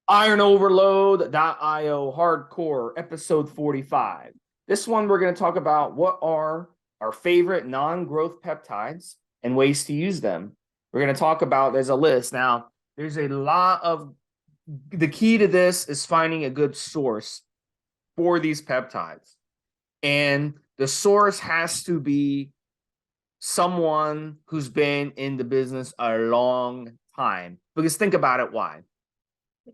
IronOverload.io Hardcore, episode 45. This one, we're going to talk about what are our favorite non-growth peptides and ways to use them. We're going to talk about, there's a list. Now, there's a lot of, the key to this is finding a good source for these peptides. And the source has to be someone who's been in the business a long time. Because think about it, why?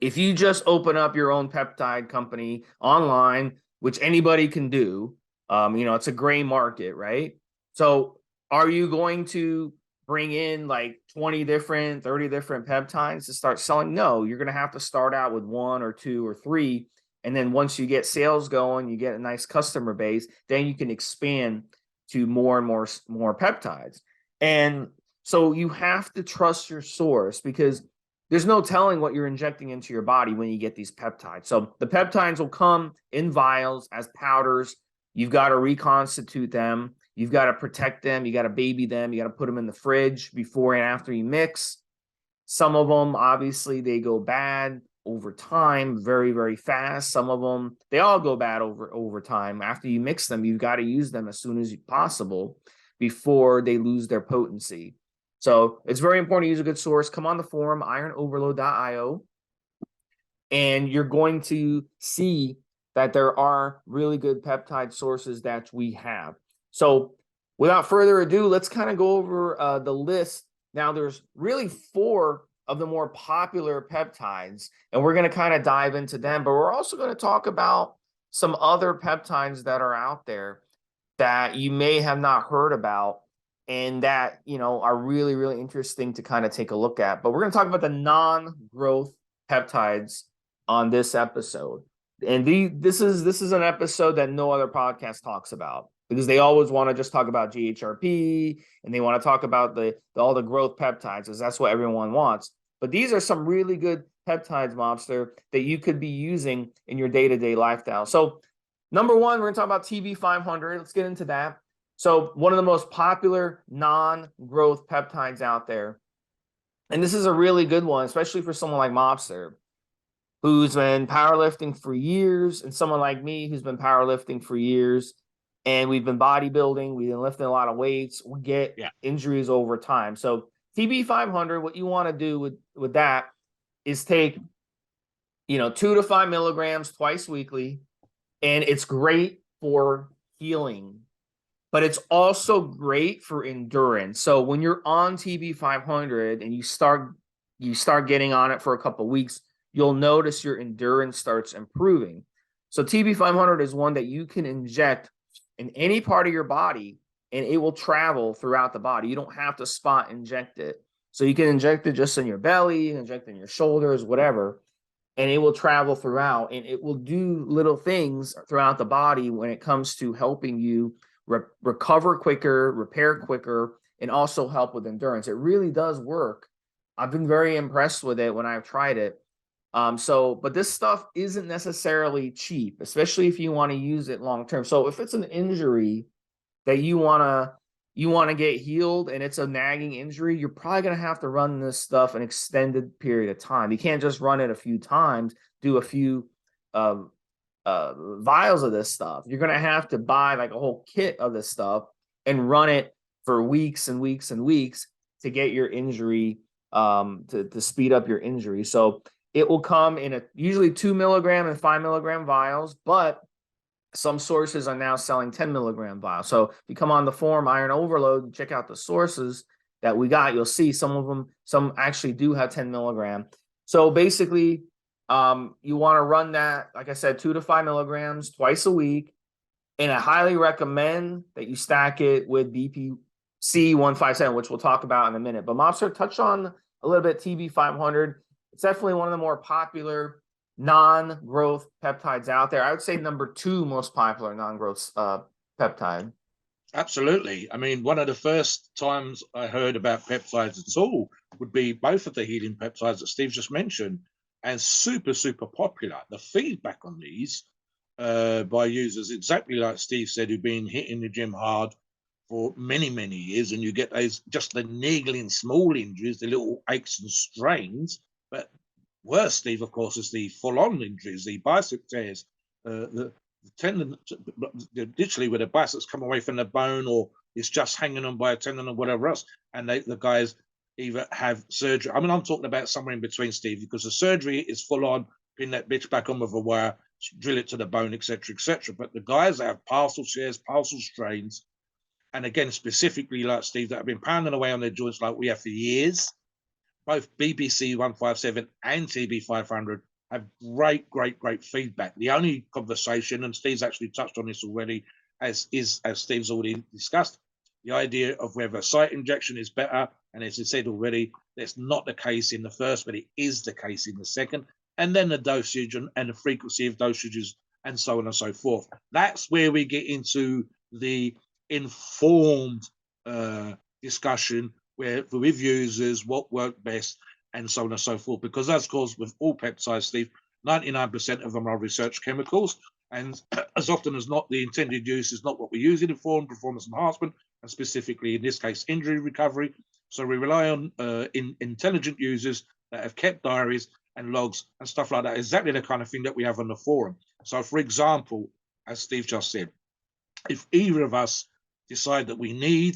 If you just open up your own peptide company online, which anybody can do, it's a gray market, right? So are you going to bring in like 20 different, 30 different peptides to start selling? No, you're going to have to start out with one or two or three. And then once you get sales going, you get a nice customer base, then you can expand to more and more peptides. And so you have to trust your source because there's no telling what you're injecting into your body when you get these peptides. So the peptides will come in vials as powders. You've got to reconstitute them. You've got to protect them. You got to baby them. You got to put them in the fridge before and after you mix. Some of them, obviously, they go bad over time very, very fast. Some of them, they all go bad over time. After you mix them, you've got to use them as soon as possible before they lose their potency. So it's very important to use a good source. Come on the forum, IronOverload.io, and you're going to see that there are really good peptide sources that we have. So without further ado, let's kind of go over the list. Now, there's really 4 of the more popular peptides, and we're going to kind of dive into them, but we're also going to talk about some other peptides that are out there that you may have not heard about and that, are really, really interesting to kind of take a look at. But we're going to talk about the non-growth peptides on this episode. And this is an episode that no other podcast talks about because they always want to just talk about GHRP and they want to talk about all the growth peptides because that's what everyone wants. But these are some really good peptides, Mobster, that you could be using in your day-to-day lifestyle. So number 1, we're going to talk about TB500. Let's get into that. So one of the most popular non-growth peptides out there. And this is a really good one, especially for someone like Mobster, who's been powerlifting for years, and someone like me who's been powerlifting for years, and we've been bodybuilding, we've been lifting a lot of weights, we get injuries over time. So TB500, what you want to do with that is take, 2 to 5 milligrams twice weekly, and it's great for healing. But it's also great for endurance. So when you're on TB500 and you start getting on it for a couple of weeks, you'll notice your endurance starts improving. So TB500 is one that you can inject in any part of your body and it will travel throughout the body. You don't have to spot inject it. So you can inject it just in your belly, inject it in your shoulders, whatever, and it will travel throughout and it will do little things throughout the body when it comes to helping you recover quicker, repair quicker, and also help with endurance. It really does work. I've been very impressed with it when I've tried it. But this stuff isn't necessarily cheap, especially if you want to use it long term. So if it's an injury that you want to get healed and it's a nagging injury, you're probably going to have to run this stuff an extended period of time. You can't just run it a few times, do a few vials of this stuff. You're going to have to buy like a whole kit of this stuff and run it for weeks and weeks and weeks to get your injury, to speed up your injury. So it will come in usually 2 milligram and 5 milligram vials, but some sources are now selling 10 milligram vials. So if you come on the forum, IronOverload, and check out the sources that we got, you'll see some actually do have 10 milligram. So basically, you want to run that, like I said, 2 to 5 milligrams twice a week. And I highly recommend that you stack it with BPC 157, which we'll talk about in a minute. But Mobster, touch on a little bit TB500. It's definitely one of the more popular non-growth peptides out there. I would say number 2 most popular non-growth peptide. Absolutely. I mean, one of the first times I heard about peptides at all would be both of the healing peptides that Steve just mentioned, and super, super popular. The feedback on these by users, exactly like Steve said, who've been hitting the gym hard for many, many years, and you get those just the niggling small injuries, the little aches and strains, but Worse, Steve, of course, is the full-on injuries, the bicep tears, the tendon, literally where the biceps come away from the bone, or it's just hanging on by a tendon or whatever else, and the guys either have surgery. I mean, I'm talking about somewhere in between, Steve, because the surgery is full-on, pin that bitch back on with a wire, drill it to the bone, etc., etc. But the guys that have partial tears, partial strains, and again, specifically like Steve, that have been pounding away on their joints like we have for years, both BBC 157 and TB 500 have great feedback. The only conversation, and Steve's actually touched on this already, as Steve's already discussed, the idea of whether site injection is better, and as he said already, that's not the case in the first, but it is the case in the second, and then the dosage and the frequency of dosages, and so on and so forth. That's where we get into the informed discussion where with users what worked best, and so on and so forth. Because as of course with all peptides, Steve, 99% of them are research chemicals, and as often as not, the intended use is not what we use it for, performance enhancement, and specifically in this case, injury recovery. So we rely on intelligent users that have kept diaries and logs and stuff like that, exactly the kind of thing that we have on the forum. So for example, as Steve just said, if either of us decide that we need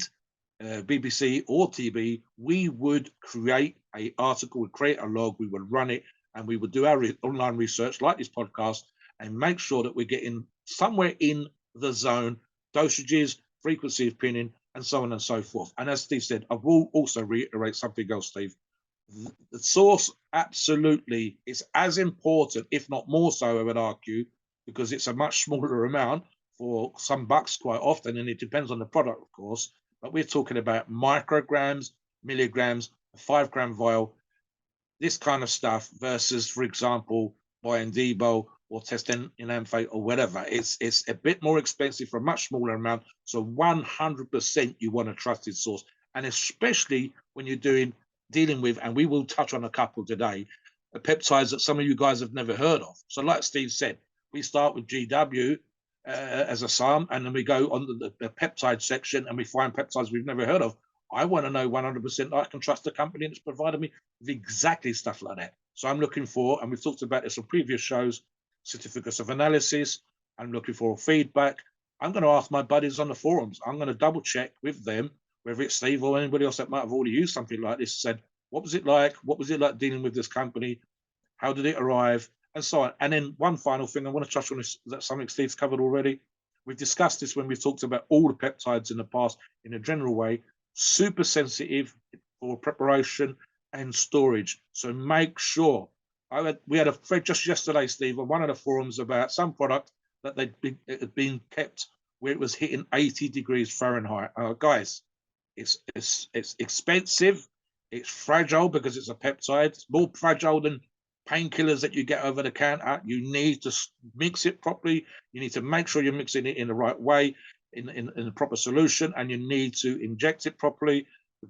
BBC or TB, we would create an article, we'd create a log, we would run it, and we would do our online research like this podcast and make sure that we're getting somewhere in the zone, dosages, frequency of pinning, and so on and so forth. And as Steve said, I will also reiterate something else, Steve. The source absolutely is as important, if not more so, I would argue, because it's a much smaller amount for some bucks quite often, and it depends on the product, of course. But we're talking about micrograms, milligrams, a 5-gram vial, this kind of stuff versus, for example, buying Debo or testing in amphate or whatever. It's a bit more expensive for a much smaller amount. So 100% you want a trusted source. And especially when you're dealing with, and we will touch on a couple today, the peptides that some of you guys have never heard of. So like Steve said, we start with GW as a sum, and then we go on the peptide section and we find peptides we've never heard of. I want to know 100% I can trust the company that's provided me with exactly stuff like that. So I'm looking for, and we've talked about this on previous shows, certificates of analysis. I'm looking for feedback. I'm going to ask my buddies on the forums. I'm going to double check with them, whether it's Steve or anybody else that might have already used something like this, said, what was it like? What was it like dealing with this company? How did it arrive? And so on. And then one final thing I want to touch on is that something Steve's covered already. We've discussed this when we've talked about all the peptides in the past in a general way, super sensitive for preparation and storage. So make sure. We had a thread just yesterday, Steve, on one of the forums about some product that it had been kept where it was hitting 80 degrees Fahrenheit. Guys, it's expensive. It's fragile because it's a peptide. It's more fragile than painkillers that you get over the counter. You need to mix it properly. You need to make sure you're mixing it in the right way, in the proper solution, and you need to inject it properly.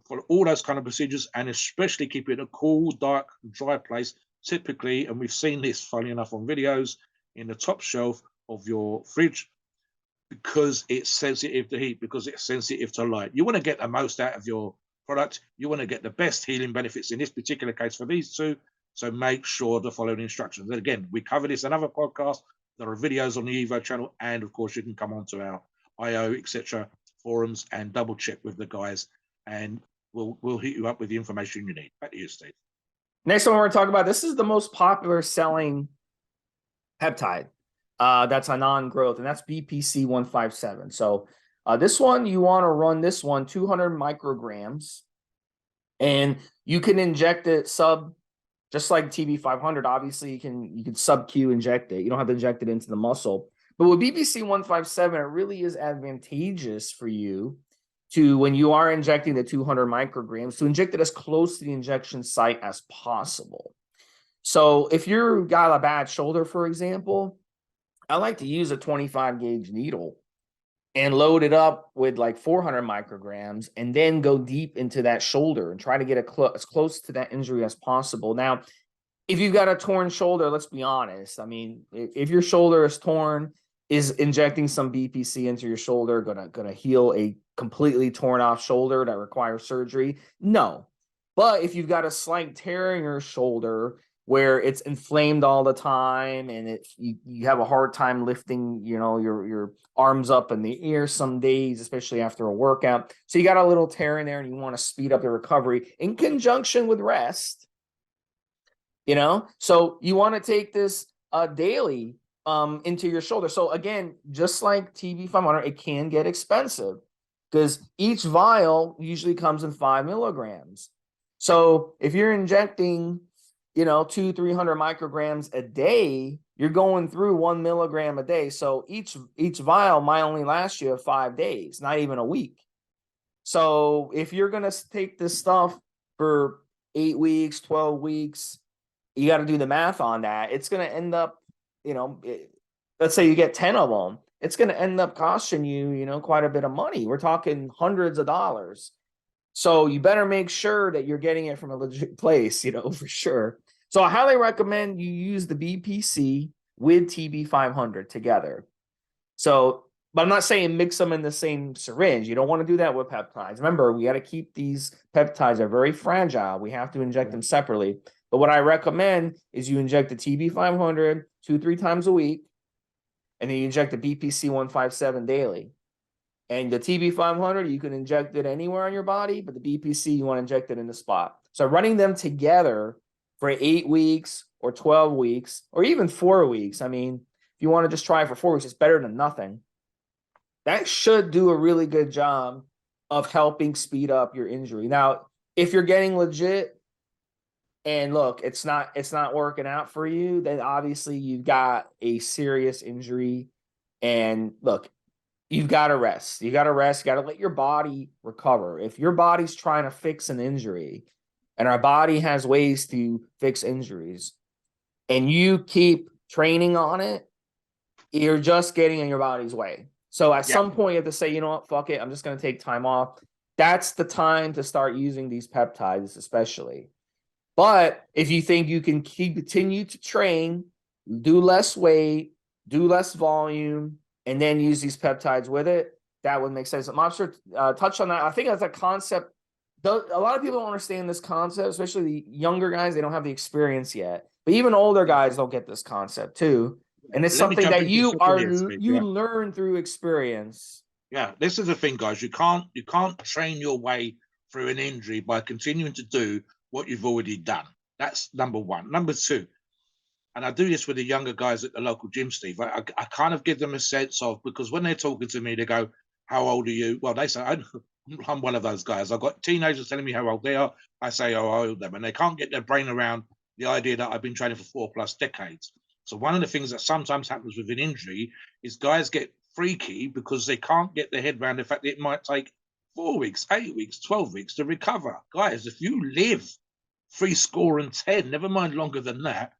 For all those kind of procedures, and especially keep it in a cool, dark, dry place. Typically, and we've seen this, funny enough, on videos, in the top shelf of your fridge, because it's sensitive to heat, because it's sensitive to light. You want to get the most out of your product. You want to get the best healing benefits in this particular case for these two. So make sure to follow the instructions. And again, we cover this in other podcasts. There are videos on the Evo channel, and of course, you can come onto our IO, etc. forums and double check with the guys, and we'll hit you up with the information you need. Back to you, Steve. Next one we're going to talk about, this is the most popular selling peptide that's a non-growth, and that's BPC 157. So this one, you want to run this one 200 micrograms, and you can inject it just like TB 500. Obviously, you can sub-Q inject it. You don't have to inject it into the muscle. But with BPC 157, it really is advantageous for you to, when you are injecting the 200 micrograms, to inject it as close to the injection site as possible. So if you've got a bad shoulder, for example, I like to use a 25 gauge needle and load it up with like 400 micrograms and then go deep into that shoulder and try to get as close to that injury as possible. Now, if you've got a torn shoulder, let's be honest. I mean, if your shoulder is torn, is injecting some BPC into your shoulder gonna heal a completely torn off shoulder that requires surgery? No. But if you've got a slight tear in your shoulder where it's inflamed all the time and you have a hard time lifting, your arms up in the air some days, especially after a workout. So you got a little tear in there and you want to speed up the recovery in conjunction with rest. So you want to take this daily into your shoulder. So again, just like TB500, it can get expensive because each vial usually comes in 5 milligrams. So if you're injecting 200-300 micrograms a day, you're going through 1 milligram a day. So each vial might only last you 5 days, not even a week. So if you're going to take this stuff for 8 weeks, 12 weeks, you got to do the math on that. It's going to end up, let's say you get 10 of them, it's going to end up costing you, quite a bit of money. We're talking hundreds of dollars. So you better make sure that you're getting it from a legit place, for sure. So I highly recommend you use the BPC with TB500 together. So, but I'm not saying mix them in the same syringe. You don't want to do that with peptides. Remember, we got to keep these peptides, they're very fragile. We have to inject them separately. But what I recommend is you inject the TB500 2-3 times a week, and then you inject the BPC 157 daily. And the TB500, you can inject it anywhere on your body, but the BPC, you want to inject it in the spot. So running them together for 8 weeks or 12 weeks, or even 4 weeks. I mean, if you want to just try it for 4 weeks, it's better than nothing. That should do a really good job of helping speed up your injury. Now, if you're getting legit and look, it's not working out for you, then obviously you've got a serious injury. And look, you've got to rest. You got to rest. You got to let your body recover. If your body's trying to fix an injury, and our body has ways to fix injuries, and you keep training on it, you're just getting in your body's way. So at some point, you have to say, you know what, fuck it, I'm just going to take time off. That's the time to start using these peptides, especially. But if you think you can continue to train, do less weight, do less volume, and then use these peptides with it, that would make sense. Mobster touched on that. I think that's a concept. A lot of people don't understand this concept, especially the younger guys. They don't have the experience yet. But even older guys don't get this concept too. And it's something that you learn through experience. Yeah, this is the thing, guys. You can't train your way through an injury by continuing to do what you've already done. That's number one. Number two, and I do this with the younger guys at the local gym, Steve. I kind of give them a sense of, because when they're talking to me, they go, "How old are you?" Well, they say, I'm one of those guys. I've got teenagers telling me how old they are. I say how old them, and they can't get their brain around the idea that I've been training for 4+ decades. So one of the things that sometimes happens with an injury is guys get freaky because they can't get their head around the fact that it might take 4 weeks, 8 weeks, 12 weeks to recover. Guys, if you live 70, never mind longer than that,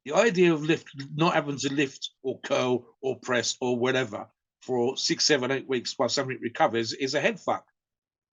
the idea of not having to lift or curl or press or whatever for 6, 7, 8 weeks while somebody recovers is a head fuck.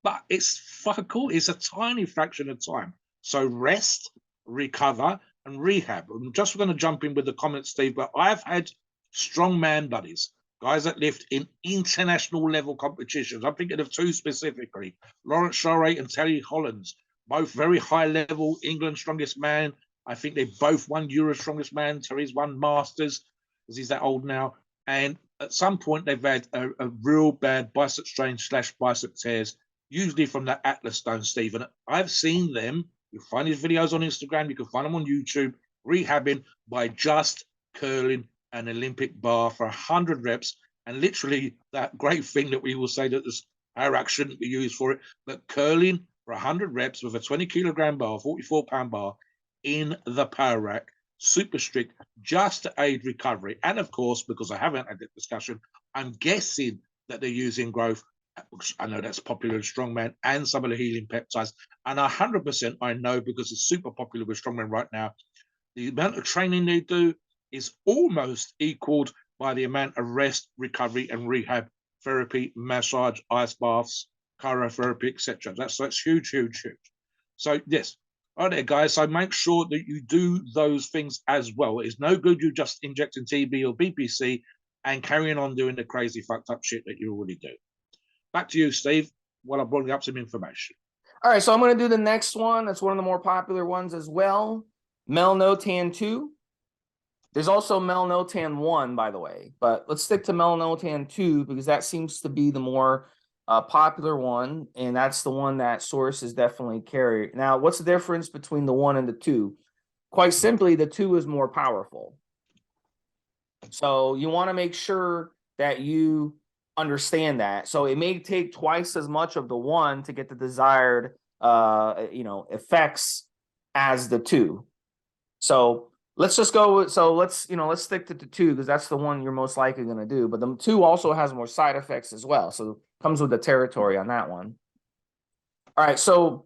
But it's fuck all. It's a tiny fraction of time. So rest, recover, and rehab. I'm just going to jump in with the comments, Steve, but I've had strongman buddies, guys that lift in international level competitions. I'm thinking of two specifically, Lawrence Charest and Terry Hollands, both very high level, England's strongest man. I think they both won Euro's strongest man. Terry's won Masters, because he's that old now. And at some point, they've had a real bad bicep strain / bicep tears, usually from that Atlas stone, Stephen. I've seen them. You find his videos on Instagram. You can find them on YouTube, rehabbing by just curling an Olympic bar for 100 reps. And literally that great thing that we will say that this Iraq shouldn't be used for it, but curling for 100 reps with a 20-kilogram bar, 44-pound bar in the power rack, super strict, just to aid recovery. And of course, because I haven't had that discussion, I'm guessing that they're using growth. I know that's popular in strongman and some of the healing peptides. And 100% I know, because it's super popular with strongmen right now, the amount of training they do is almost equaled by the amount of rest, recovery, and rehab therapy, massage, ice baths, cryotherapy, etc. That's huge, huge, huge. So yes, all right, guys. So make sure that you do those things as well. It's no good you just injecting TB or BPC and carrying on doing the crazy fucked up shit that you already do. Back to you, Steve, while I'm bringing up some information. All right, so I'm going to do the next one. That's one of the more popular ones as well. melanotan 2. There's also melanotan 1, by the way, but let's stick to melanotan 2 because that seems to be the more popular one, and that's the one that sources definitely carry. Now, what's the difference between the 1 and the 2? Quite simply, the 2 is more powerful. So you want to make sure that you understand that. So it may take twice as much of the 1 to get the desired effects as the 2. So let's just go with, let's stick to the 2 because that's the one you're most likely going to do. But the 2 also has more side effects as well. So it comes with the territory on that one. All right, so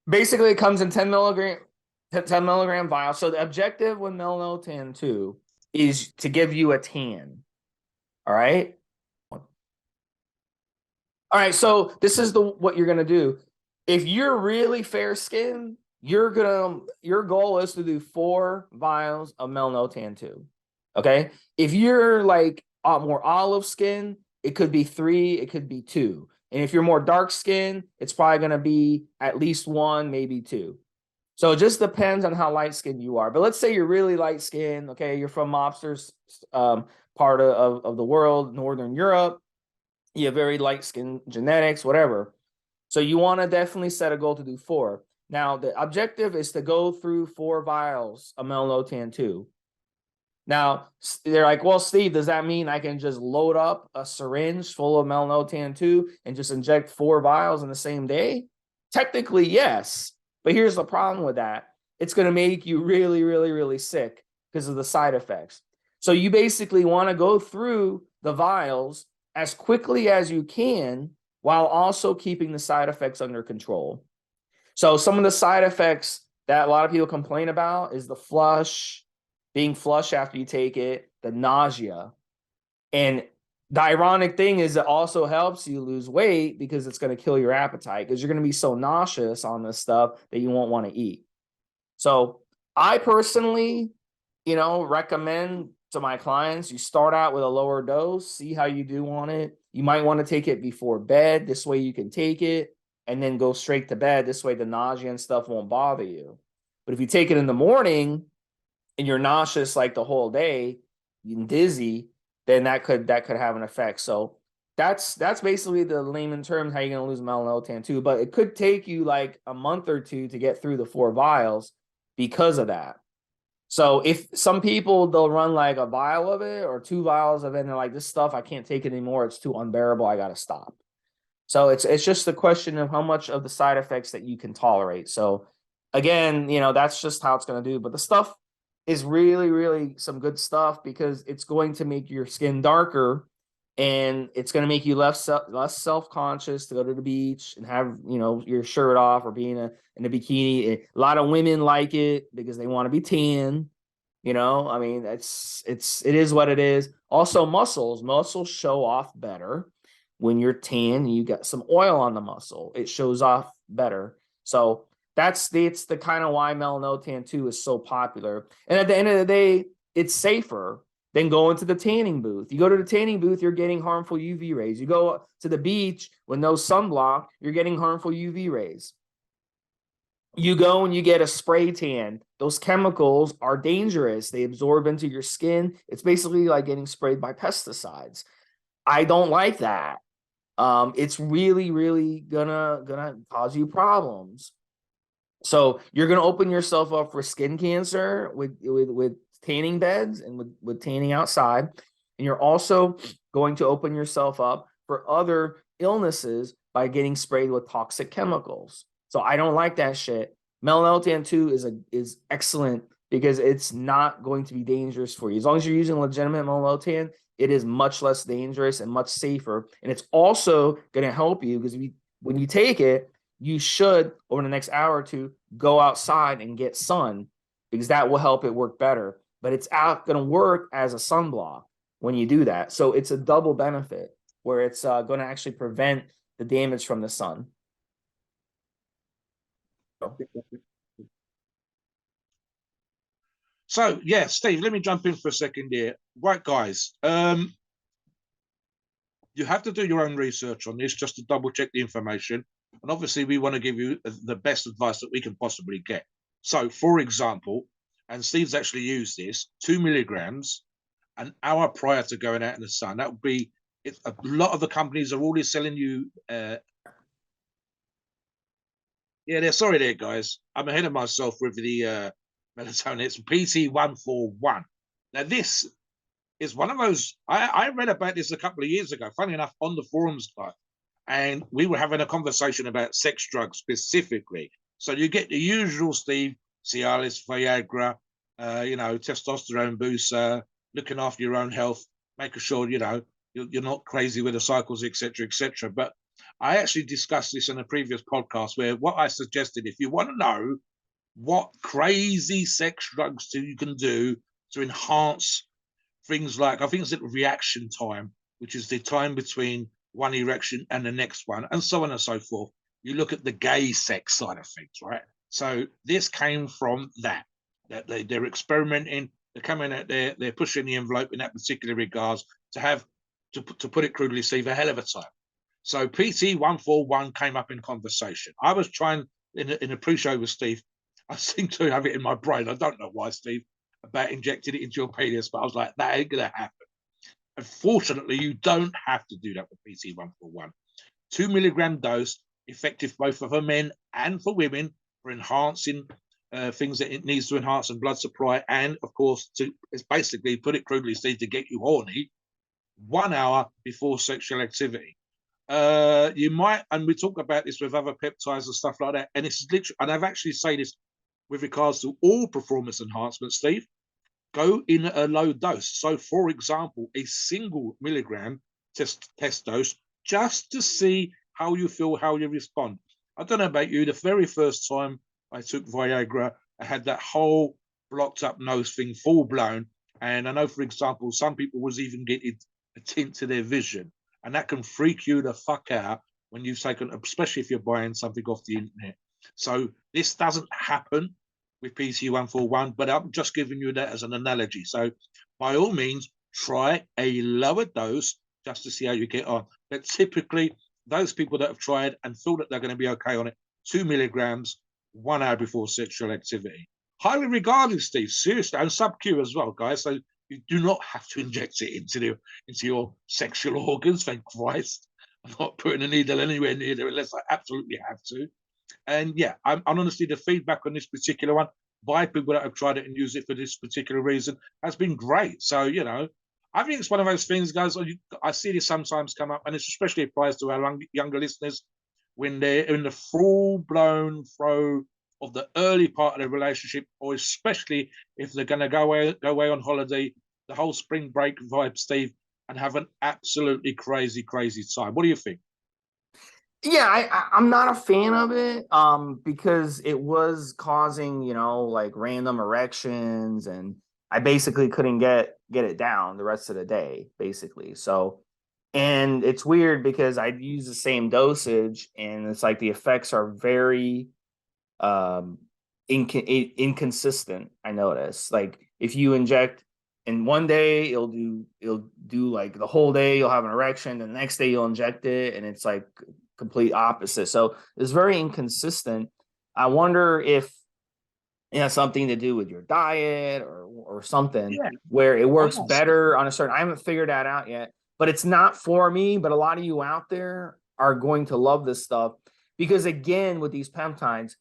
basically it comes in 10 milligram vial. So the objective with melanotan 2 is to give you a tan. All right. All right, so this is what you're gonna do. If you're really fair skinned, your goal is to do 4 vials of melanotan 2. Okay. If you're like more olive skin, it could be 3, it could be 2. And if you're more dark skin, it's probably gonna be at least 1, maybe 2. So it just depends on how light skinned you are. But let's say you're really light skinned, okay, you're from mobsters part of the world, Northern Europe. You have very light skin genetics, whatever. So you want to definitely set a goal to do 4. Now, the objective is to go through 4 vials of melanotan 2. Now, they're like, well, Steve, does that mean I can just load up a syringe full of melanotan 2 and just inject 4 vials in the same day? Technically, yes. But here's the problem with that. It's going to make you really, really, really sick because of the side effects. So you basically want to go through the vials as quickly as you can while also keeping the side effects under control. So some of the side effects that a lot of people complain about is the flush, being flush after you take it, the nausea. And the ironic thing is it also helps you lose weight because it's going to kill your appetite because you're going to be so nauseous on this stuff that you won't want to eat. So I personally, recommend to my clients, you start out with a lower dose, see how you do on it. You might want to take it before bed. This way you can take it and then go straight to bed. This way the nausea and stuff won't bother you. But if you take it in the morning and you're nauseous like the whole day and dizzy, then that could have an effect. So that's basically the layman terms how you're going to lose melanotan 2. But it could take you like a month or 2 to get through the 4 vials because of that. So if some people, they'll run like a vial of it or 2 vials of it, and they're like, this stuff, I can't take it anymore. It's too unbearable. I got to stop. So it's just a question of how much of the side effects that you can tolerate. So again, that's just how it's going to do. But the stuff is really, really some good stuff because it's going to make your skin darker and it's going to make you less self-conscious to go to the beach and have, your shirt off or being in a bikini. A lot of women like it because they want to be tan. I mean, it is what it is. Also, muscles show off better when you're tan and you got some oil on the muscle. It shows off better. So it's the kind of why melanotan 2 is so popular. And at the end of the day, it's safer than going to the tanning booth. You go to the tanning booth, you're getting harmful UV rays. You go to the beach with no sunblock, you're getting harmful UV rays. You go and you get a spray tan. Those chemicals are dangerous. They absorb into your skin. It's basically like getting sprayed by pesticides. I don't like that. It's really, really gonna cause you problems. So you're gonna open yourself up for skin cancer with tanning beds and with tanning outside, and you're also going to open yourself up for other illnesses by getting sprayed with toxic chemicals. So I don't like that shit. Melanotan 2 is excellent because it's not going to be dangerous for you. As long as you're using legitimate melanotan, it is much less dangerous and much safer. And it's also going to help you because when you take it, you should, over the next hour or 2, go outside and get sun because that will help it work better. But it's going to work as a sunblock when you do that. So it's a double benefit where it's going to actually prevent the damage from the sun. So, yeah, Steve, let me jump in for a second here. Right, guys, you have to do your own research on this just to double check the information. And obviously, we want to give you the best advice that we can possibly get. So, for example, and Steve's actually used this, 2 milligrams an hour prior to going out in the sun. That would be, a lot of the companies are already selling you. Yeah, they're sorry there, guys. I'm ahead of myself with the melatonin. It's PT141. Now, this is one of those. I read about this a couple of years ago, funny enough, on the forums, guy, and we were having a conversation about sex drugs specifically. So you get the usual, Steve, Cialis, Viagra, testosterone booster, looking after your own health, making sure you're not crazy with the cycles, etc., etc. But I actually discussed this in a previous podcast where what I suggested, if you want to know what crazy sex drugs you can do to enhance things like, I think it's reaction time, which is the time between one erection and the next one, and so on and so forth. You look at the gay sex side of things, right? So this came from that they're experimenting, they're coming out there, they're pushing the envelope in that particular regards to have, to put it crudely, Steve, a hell of a time. So PT141 came up in conversation. I was trying in a pre-show with Steve. I seem to have it in my brain. I don't know why, Steve, about injecting it into your penis, but I was like, that ain't gonna happen. Unfortunately, you don't have to do that with PT141. 2 milligram dose, effective both for men and for women, for enhancing things that it needs to enhance and blood supply, and of course, it's basically, put it crudely, Steve, to get you horny 1 hour before sexual activity. You might, and we talk about this with other peptides and stuff like that, and it's literally, and I've actually said this with regards to all performance enhancements, Steve, go in a low dose. So, for example, a single milligram test dose, just to see how you feel, how you respond. I don't know about you, the very first time I took Viagra, I had that whole blocked up nose thing full blown. And I know, for example, some people was even getting a tint to their vision. And that can freak you the fuck out when you've taken, especially if you're buying something off the internet. So this doesn't happen with PT141, but I'm just giving you that as an analogy. So by all means, try a lower dose just to see how you get on. But typically, those people that have tried and feel that they're going to be okay on it, 2 milligrams, 1 hour before sexual activity. Highly regarded, Steve, seriously, and sub-Q as well, guys. So you do not have to inject it into your sexual organs, thank Christ. I'm not putting a needle anywhere near there unless I absolutely have to. And yeah, I'm honestly, the feedback on this particular one by people that have tried it and used it for this particular reason has been great. So, I think it's one of those things, guys. I see this sometimes come up, and it especially applies to our younger listeners when they're in the full-blown throw of the early part of the relationship, or especially if they're going to go away on holiday, the whole spring break vibe, Steve, and have an absolutely crazy, crazy time. What do you think? Yeah, I'm not a fan of it because it was causing, like random erections, and I basically couldn't get it down the rest of the day, basically. So, and it's weird because I use the same dosage and it's like the effects are very inconsistent. I notice, like, if you inject in one day, it'll do like the whole day you'll have an erection, and the next day you'll inject it and it's like complete opposite. So it's very inconsistent. I wonder if it has something to do with your diet or something, Yeah, where it works honestly. better on a certain. I haven't figured that out yet, but it's not for me. But a lot of you out there are going to love this stuff because, again, with these peptides,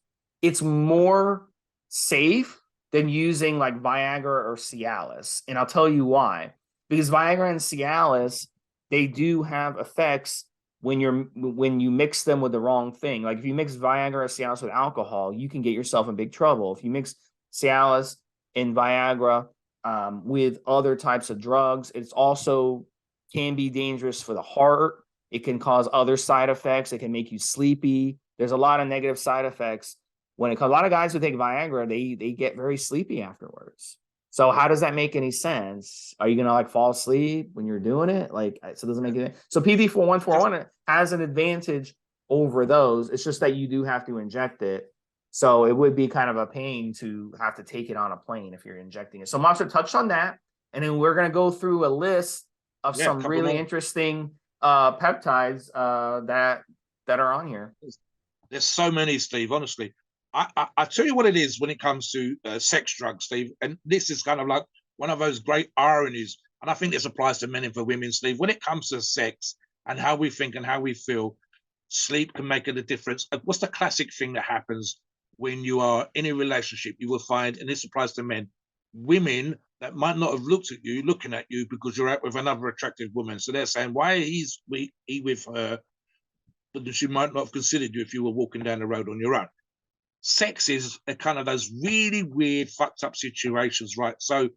it's more safe than using like Viagra or Cialis, and I'll tell you why. Because Viagra and Cialis, they do have effects when you mix them with the wrong thing. Like if you mix Viagra or Cialis with alcohol, you can get yourself in big trouble. If you mix Cialis and Viagra with other types of drugs, it's also can be dangerous for the heart. It can cause other side effects. It can make you sleepy. There's a lot of negative side effects when it comes. A lot of guys who take Viagra, they get very sleepy afterwards. So how does that make any sense? Are you gonna like fall asleep when you're doing it? Like, so it doesn't make it. So PB4141 has an advantage over those. It's just that you do have to inject it. So it would be kind of a pain to have to take it on a plane if you're injecting it. So Monster touched on that, and then we're gonna go through a list of some really interesting peptides that are on here. There's so many, Steve. Honestly, I tell you what it is when it comes to sex drugs, Steve, and this is kind of like one of those great ironies, and I think this applies to men and for women, Steve. When it comes to sex and how we think and how we feel, sleep can make a difference. What's the classic thing that happens when you are in a relationship? You will find, and this applies to men, women that might not have looked at you, looking at you because you're out with another attractive woman. So they're saying, why he with her, but she might not have considered you if you were walking down the road on your own. Sex is a kind of those really weird, fucked up situations, right? So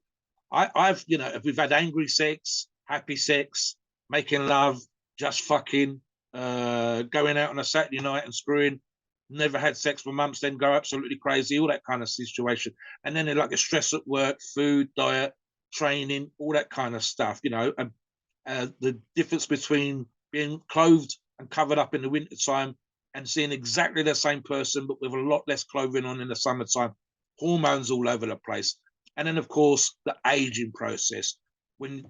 I've, if we've had angry sex, happy sex, making love, just fucking, going out on a Saturday night and screwing, never had sex for months, then go absolutely crazy, all that kind of situation. And then like a stress at work, food, diet, training, all that kind of stuff, and the difference between being clothed and covered up in the winter time and seeing exactly the same person, but with a lot less clothing on in the summertime, hormones all over the place. And then, of course, the aging process. When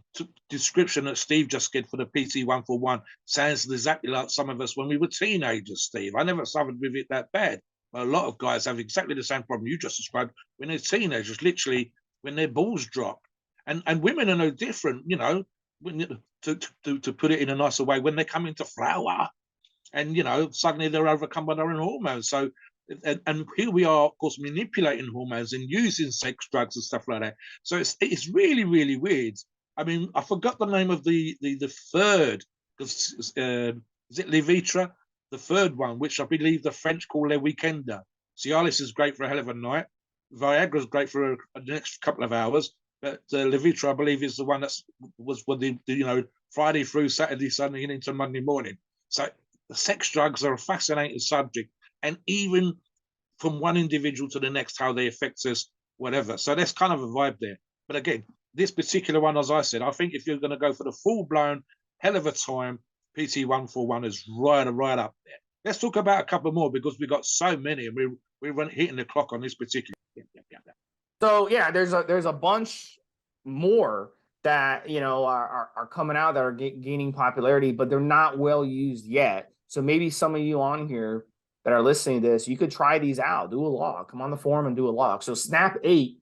description that Steve just did for the PT141 sounds exactly like some of us when we were teenagers, Steve. I never suffered with it that bad. But a lot of guys have exactly the same problem you just described when they're teenagers, literally when their balls drop. And women are no different, when, to put it in a nicer way, when they come into flower and, suddenly they're overcome by their own hormones. So, and here we are, of course, manipulating hormones and using sex drugs and stuff like that. So it's really, really weird. I mean, I forgot the name of the third, because is it Levitra? The third one, which I believe the French call Le Weekender. Cialis is great for a hell of a night. Viagra is great for the next couple of hours. But Levitra, I believe, is the one that was for the Friday through Saturday, Sunday, and into Monday morning. So the sex drugs are a fascinating subject, and even from one individual to the next, how they affect us, whatever. So there's kind of a vibe there. But again, this particular one, as I said, I think if you're going to go for the full-blown hell of a time, PT141 is right up there. Let's talk about a couple more because we got so many, and we're hitting the clock on this particular. So yeah, there's a bunch more that are coming out that are gaining popularity, but they're not well used yet. So maybe some of you on here that are listening to this, you could try these out. Do a log. Come on the forum and do a log. So Snap 8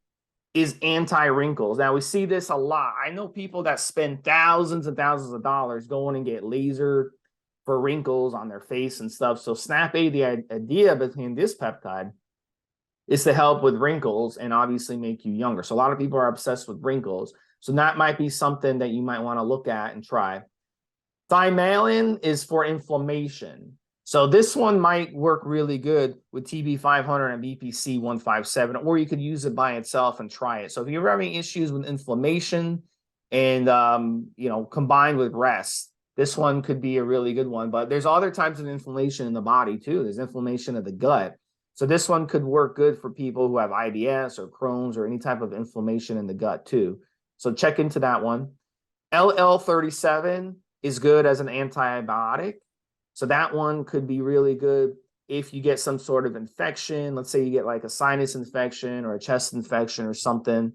is anti-wrinkles. Now we see this a lot. I know people that spend thousands and thousands of dollars going and get laser for wrinkles on their face and stuff. So Snap 8, the idea behind this peptide is to help with wrinkles and obviously make you younger. So a lot of people are obsessed with wrinkles. So that might be something that you might want to look at and try. Thymalin is for inflammation. So this one might work really good with TB500 and BPC 157, or you could use it by itself and try it. So if you're having issues with inflammation and, combined with rest, this one could be a really good one. But there's other types of inflammation in the body too. There's inflammation of the gut. So this one could work good for people who have IBS or Crohn's or any type of inflammation in the gut too. So check into that one. LL37 is good as an antibiotic. So that one could be really good if you get some sort of infection. Let's say you get like a sinus infection or a chest infection or something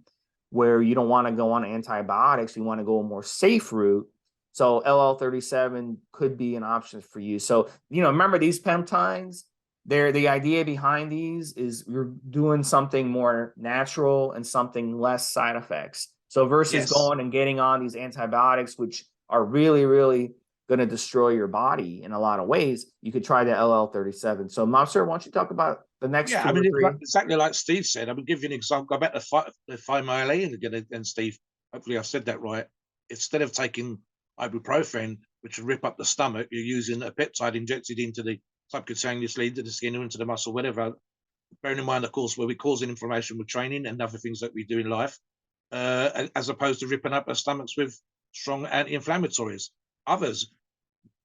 where you don't want to go on antibiotics. You want to go a more safe route. So LL37 could be an option for you. So, remember these peptides, the idea behind these is you're doing something more natural and something less side effects. So versus going and getting on these antibiotics, which are really, really going to destroy your body in a lot of ways, you could try the LL37. So Mobster, why don't you talk about the next two or three? Exactly like Steve said. I would give you an example. Go back to the Thymalin again, and Steve, hopefully I said that right. Instead of taking ibuprofen, which would rip up the stomach, you're using a peptide injected into the subcutaneously into the skin or into the muscle, whatever. Bearing in mind, of course, where we're causing inflammation with training and other things that we do in life, as opposed to ripping up our stomachs with strong anti-inflammatories. Others,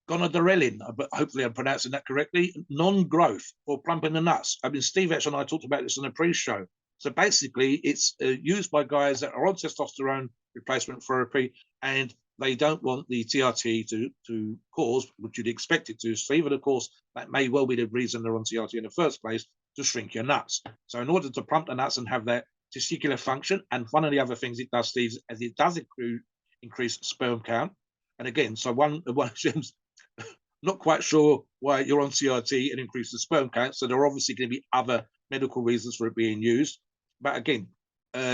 gonadorelin, but hopefully I'm pronouncing that correctly, non-growth or plumping the nuts. I mean, Steve actually and I talked about this in a pre-show. So basically, it's used by guys that are on testosterone replacement therapy, and they don't want the TRT to cause, which you'd expect it to, Steve. And of course, that may well be the reason they're on TRT in the first place, to shrink your nuts. So in order to plump the nuts and have that testicular function, and one of the other things it does, Steve, is it does increase sperm count. And again, so one not quite sure why you're on CRT and increase the sperm count. So there are obviously going to be other medical reasons for it being used. But again,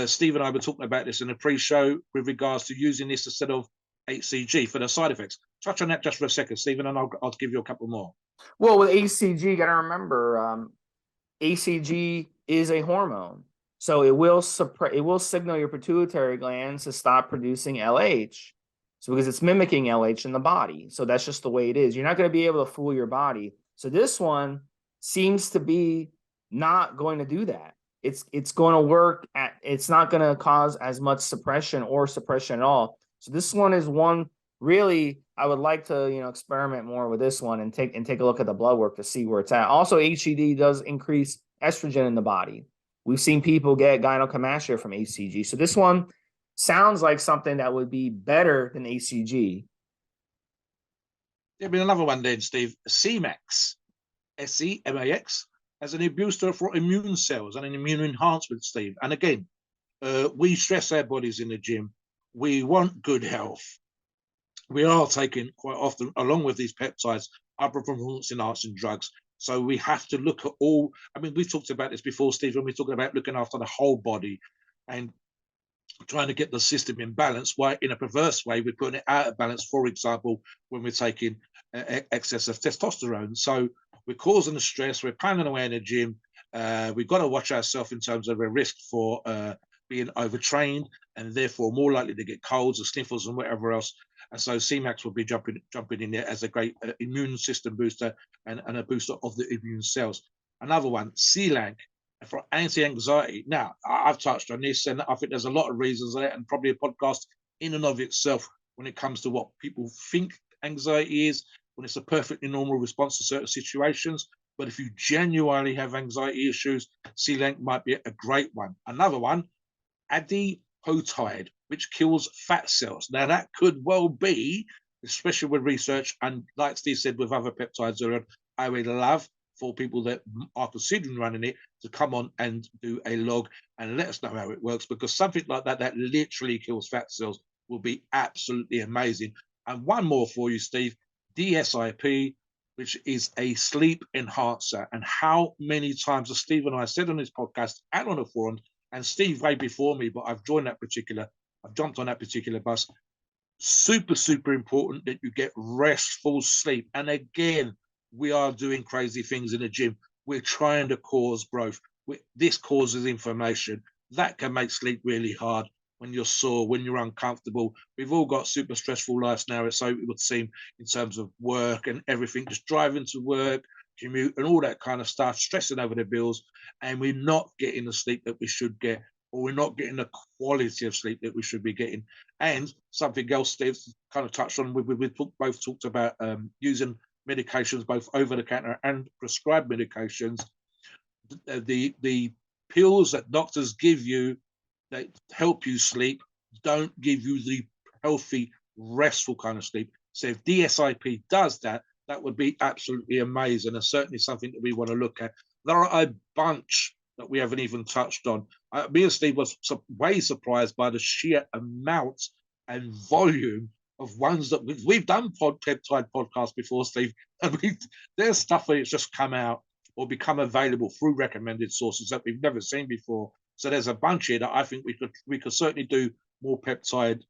Steve and I were talking about this in the pre-show with regards to using this instead of HCG for the side effects. Touch on that just for a second, Stephen, and I'll give you a couple more. Well, with HCG, you got to remember, HCG is a hormone, so it will signal your pituitary glands to stop producing LH. So because it's mimicking LH in the body, so that's just the way it is. You're not going to be able to fool your body. So this one seems to be not going to do that. It's going to work it's not going to cause as much suppression or suppression at all. So this one is one really I would like to experiment more with this one and take a look at the blood work to see where it's at. Also, HCG does increase estrogen in the body. We've seen people get gynecomastia from HCG. So this one sounds like something that would be better than HCG. There'll be another one then, Steve. CMAX, SEMAX, as an booster for immune cells and an immune enhancement, Steve. And again, we stress our bodies in the gym. We want good health. We are taking quite often, along with these peptides, other performance enhancing drugs. So we have to look at all. I mean, we've talked about this before, Steve, when we're talking about looking after the whole body and trying to get the system in balance. Why, in a perverse way, we're putting it out of balance, for example, when we're taking excess of testosterone. So we're causing the stress, we're pounding away in the gym. We've got to watch ourselves in terms of a risk for being overtrained and therefore more likely to get colds or sniffles and whatever else. And so CMAX will be jumping in there as a great immune system booster and a booster of the immune cells. Another one, CLANC, for anti-anxiety. Now, I've touched on this, and I think there's a lot of reasons for that, and probably a podcast in and of itself when it comes to what people think anxiety is, when it's a perfectly normal response to certain situations. But if you genuinely have anxiety issues, CLANC might be a great one. Another one, adipotide, which kills fat cells. Now, that could well be, especially with research, and like Steve said, with other peptides around, I would love for people that are considering running it to come on and do a log and let us know how it works, because something like that literally kills fat cells will be absolutely amazing. And one more for you, Steve, DSIP, which is a sleep enhancer. And how many times, as Steve and I said on this podcast and on the forum, and Steve way before me, but I've jumped on that particular bus. Super, super important that you get restful sleep. And again, we are doing crazy things in the gym. We're trying to cause growth. This causes inflammation. That can make sleep really hard when you're sore, when you're uncomfortable. We've all got super stressful lives now, so it would seem, in terms of work and everything, just driving to work, commute and all that kind of stuff, stressing over the bills, and we're not getting the sleep that we should get, or we're not getting the quality of sleep that we should be getting. And something else Steve kind of touched on, we both talked about using medications, both over-the-counter and prescribed medications. The pills that doctors give you that help you sleep don't give you the healthy, restful kind of sleep. So if DSIP does that, that would be absolutely amazing, and certainly something that we want to look at. There are a bunch that we haven't even touched on. Me and Steve was way surprised by the sheer amount and volume of ones that we've done peptide podcasts before, Steve, and there's stuff that it's just come out or become available through recommended sources that we've never seen before. So there's a bunch here that I think we could certainly do more peptide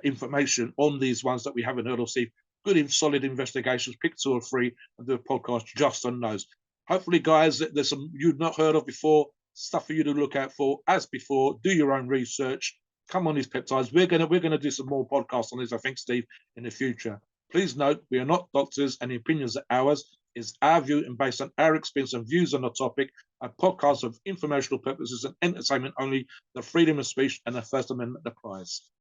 information on these ones that we haven't heard of, Steve. Good, solid investigations, pick 2 or 3, and do a podcast just on those. Hopefully, guys, there's some you've not heard of before, stuff for you to look out for. As before, do your own research. Come on these peptides. We're gonna do some more podcasts on this, I think, Steve, in the future. Please note, we are not doctors, and the opinions are ours. Is our view and based on our experience and views on the topic. A podcast of informational purposes and entertainment only. The freedom of speech and the First Amendment applies.